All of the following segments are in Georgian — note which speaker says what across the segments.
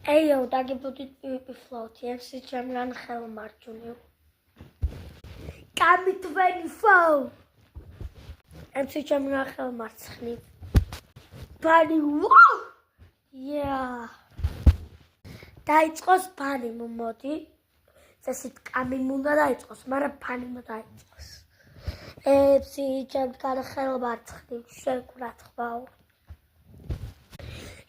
Speaker 1: Eyo, dagi budit pipi float, MC Chamran Helmar Junior. Come to 24. MC Chamran Helmar Snip. Bani, wow! Yeah. Დაიწყოს ფანი მოდი. წესით კამი უნდა დაიწყოს, მაგრამ ფანი უნდა დაიწყოს. MC Chamran Helmar Snip შეკვრათ ხმაურ.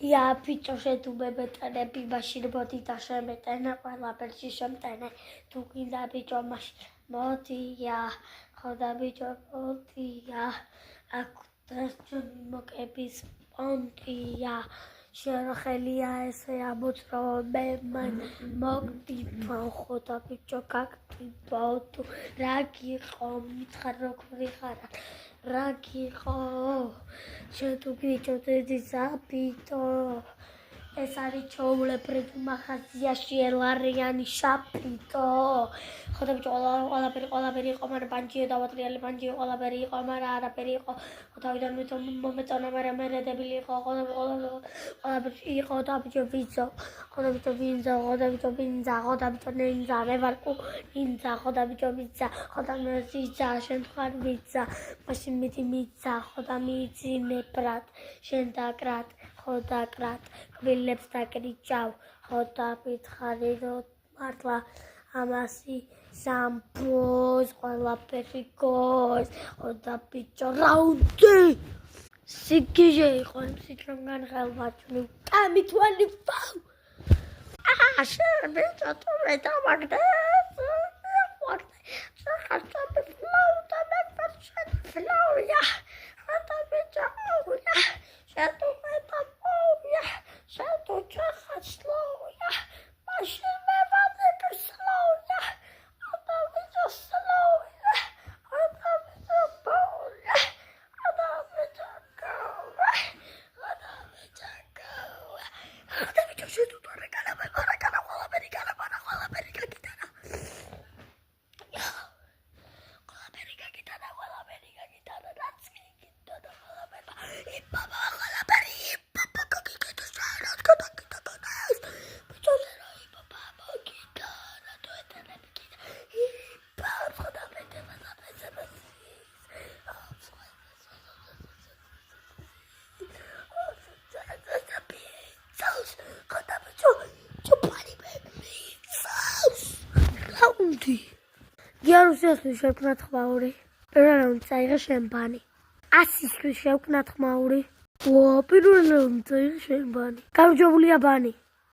Speaker 1: Ja, picho tu bebe tene machine body da sheme tene ყველა ბერში შემტენე თუ გინდა ბიჭო მოდია ხოდა ბიჭო მოდია აქ დრესჩები მოკების პონტია შერხელია ესე ამოწრო მე მოგდი ხოდა ბიჭო გაგტიბო თუ რა გიყო მითხარ როგორი ხარა რა გიყო შენ თუ ბიჭო დიდი ზაბიტო ეს არის ჩოულებრივი მაღაზიაში ელარიანი შაპიტო ხოდა ბიჭო ყველაფერი იყო მაგრამ პანჯიო დავატრიალე პანჯიო ყველაფერი იყო მაგრამ არაფერი იყო ხოდავიდან მომეწონა მაგრამ მე დებილი იყო ყველაფერი იყო და ბიჭო ვიზო ხოდა ბიჭო ვინზა ხოდა ბიჭო ვინზა ხოდა ბიჭო ნინზა მე ვარ ნინზა ხოდა ბიჭო ვიზა ხოდა მე ვიზა შენ ხარ ვიზა მაშინ მიდი მიზა ხოდა მიძინე ბრატ შენ დაკრატ ხოდა კრატ გვილებს დაკრიჭავ ხოდა მითხარი რომ მართლა ამასი სამბოს ყველაფერი გოს ხოდა ბიჭო რაუნდი სიგიჟე იყო სიჩრომგან ხელმაჩნი კამი 24 შენ ბიჭო თუ მე დამაგდეს ხარჭაპი ფლაუტა მე ფერშენ ფლაუია ხოდა ბიჭო შენ თუ Shadow Jaha slowly, machine me vaneka slowly, Ada video slowly, Ada video slowly, Ada video go, Ada video go, Ada video shadow to regala wala americana kitana. Wala america kitana that's kitana wala america. Baba wala america. Ярусის შევკნათ ხმაური. პირველ რაუნდს აიღე შენ ბანი. 100-ისთვის შევკნათ ხმაური. პირველ რაუნდს აიღე შენ ბანი. გამარჯვებულია ბანი.